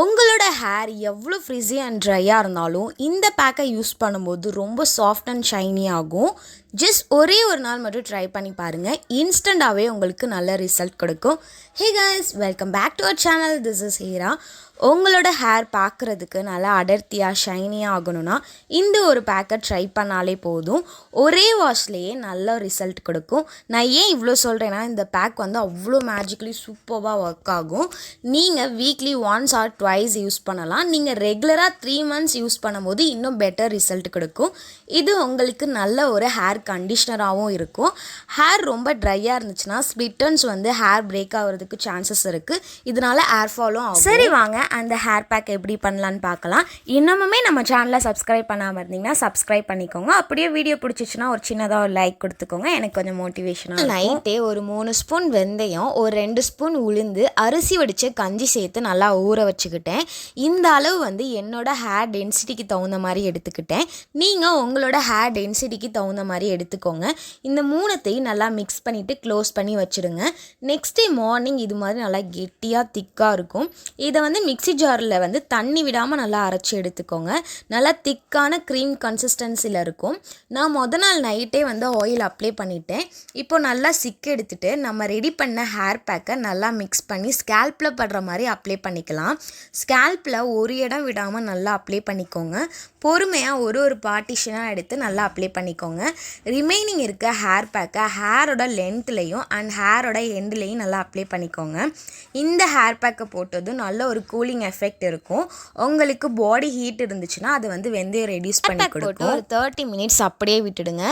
உங்களோட ஹேர் எவ்வளோ frizzy and ட்ரையாக இருந்தாலும் இந்த பேக்கை யூஸ் பண்ணும்போது ரொம்ப சாஃப்ட் அண்ட் ஷைனி ஆகும். ஜஸ்ட் ஒரே ஒரு நாள் மட்டும் ட்ரை பண்ணி பாருங்கள், இன்ஸ்டண்ட்டாகவே உங்களுக்கு நல்ல ரிசல்ட் கொடுக்கும். Hey guys, welcome back to our channel. This is Heera. உங்களோட ஹேர் பார்க்குறதுக்கு நல்லா அடர்த்தியாக ஷைனியாக ஆகணும்னா இந்த ஒரு பேக்கை ட்ரை பண்ணாலே போதும். ஒரே வாஷ்லேயே நல்ல ரிசல்ட் கொடுக்கும். நான் ஏன் இவ்வளோ சொல்கிறேன்னா, இந்த பேக் வந்து அவ்வளோ மேஜிக்கலி சூப்பராக ஒர்க் ஆகும். நீங்கள் weekly once R twice use பண்ணலாம். நீங்கள் ரெகுலராக 3 months யூஸ் பண்ணும்போது இன்னும் பெட்டர் ரிசல்ட் கொடுக்கும். இது உங்களுக்கு நல்ல ஒரு ஹேர் கண்டிஷ்னராகவும் இருக்கும். ஹேர் ரொம்ப ட்ரையாக இருந்துச்சுன்னா ஸ்பிட்டன்ஸ் வந்து ஹேர் பிரேக் ஆகிறதுக்கு சான்சஸ் இருக்குது. இதனால ஹேர் ஃபாலும் ஆகும். சரி, வாங்க அந்த ஹேர் பேக் எப்படி பண்ணலான்னு பார்க்கலாம். இன்னமுமே நம்ம சேனலை சப்ஸ்கிரைப் பண்ணாமல் இருந்தீங்கன்னா சப்ஸ்கிரைப் பண்ணிக்கோங்க. அப்படியே வீடியோ பிடிச்சிச்சுன்னா ஒரு சின்னதாக ஒரு லைக் கொடுத்துக்கோங்க, எனக்கு கொஞ்சம் மோட்டிவேஷனாக. நைட்டே ஒரு 3 ஸ்பூன் வெந்தயம், ஒரு 2 ஸ்பூன் உளுந்து, அரிசி வடித்து கஞ்சி சேர்த்து நல்லா ஊற வச்சுக்கிட்டேன். இந்த அளவு வந்து என்னோட ஹேர் டென்சிட்டிக்கு தகுந்த மாதிரி எடுத்துக்கிட்டேன். நீங்கள் உங்களோட ஹேர் டென்சிட்டிக்கு தகுந்த மாதிரி எடுத்துக்கோங்க. இந்த 3த்தையும் நல்லா மிக்ஸ் பண்ணிவிட்டு க்ளோஸ் பண்ணி வச்சுடுங்க. நெக்ஸ்ட் டே மார்னிங் இது மாதிரி நல்லா கெட்டியாக திக்காக இருக்கும். இதை வந்து மிக்ஸி ஜாரில் வந்து தண்ணி விடாமல் நல்லா அரைச்சி எடுத்துக்கோங்க. நல்லா திக்கான க்ரீம் கன்சிஸ்டன்சியில் இருக்கும். நான் நாள் நைட்டே வந்து ஆயில் அப்ளை பண்ணிட்டேன். இப்போ நல்லா சிக்கு எடுத்துகிட்டு நம்ம ரெடி பண்ண ஹேர் பேக்கை நல்லா மிக்ஸ் பண்ணி ஸ்கேல்பில் படுற மாதிரி அப்ளை பண்ணிக்கலாம். ஸ்கேல்பில் ஒரு இடம் விடாமல் நல்லா அப்ளை பண்ணிக்கோங்க. பொறுமையாக ஒரு பார்ட்டிஷனாக எடுத்து நல்லா அப்ளை பண்ணிக்கோங்க. ரிமைனிங் இருக்க ஹேர் பேக்கை ஹேரோட லென்த்லேயும் அண்ட் ஹேரோட எண்ட்லேயும் நல்லா அப்ளை பண்ணிக்கோங்க. இந்த ஹேர் பேக்கை போட்டதும் நல்ல ஒரு கூலிங் எஃபெக்ட் இருக்கும். உங்களுக்கு பாடி ஹீட் இருந்துச்சுன்னா அது வந்து வெந்தயம் ரெடியூஸ் பண்ணி கொடுக்கும். ஒரு 30 minutes அப்படியே விட்டுடுங்க.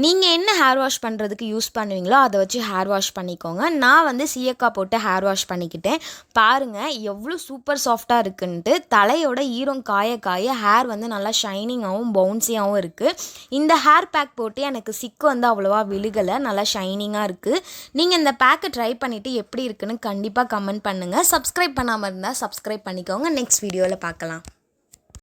நீங்கள் என்ன ஹேர் வாஷ் பண்ணுறதுக்கு யூஸ் பண்ணுவீங்களோ அதை வச்சு ஹேர் வாஷ் பண்ணிக்கோங்க. நான் வந்து சீயக்காய் போட்டு ஹேர் வாஷ் பண்ணிக்கிட்டேன். பாருங்கள் எவ்வளோ சூப்பர் சாஃப்டாக இருக்குன்ட்டு. தலையோட ஈரம் காய காய ஹேர் வந்து நல்லா ஷைனிங்காகவும் பவுன்ஸியாகவும் இருக்குது. இந்த ஹேர் பேக் போட்டு எனக்கு சிக்கு வந்து அவ்வளோவா விழுகலை, நல்லா ஷைனிங்காக இருக்குது. நீங்கள் இந்த பேக்கை ட்ரை பண்ணிவிட்டு எப்படி இருக்குன்னு கண்டிப்பாக கமெண்ட் பண்ணுங்கள். சப்ஸ்கிரைப் பண்ணாமல் இருந்தால் சப்ஸ்கிரைப் பண்ணிக்கோங்க. நெக்ஸ்ட் வீடியோவில் பார்க்கலாம்.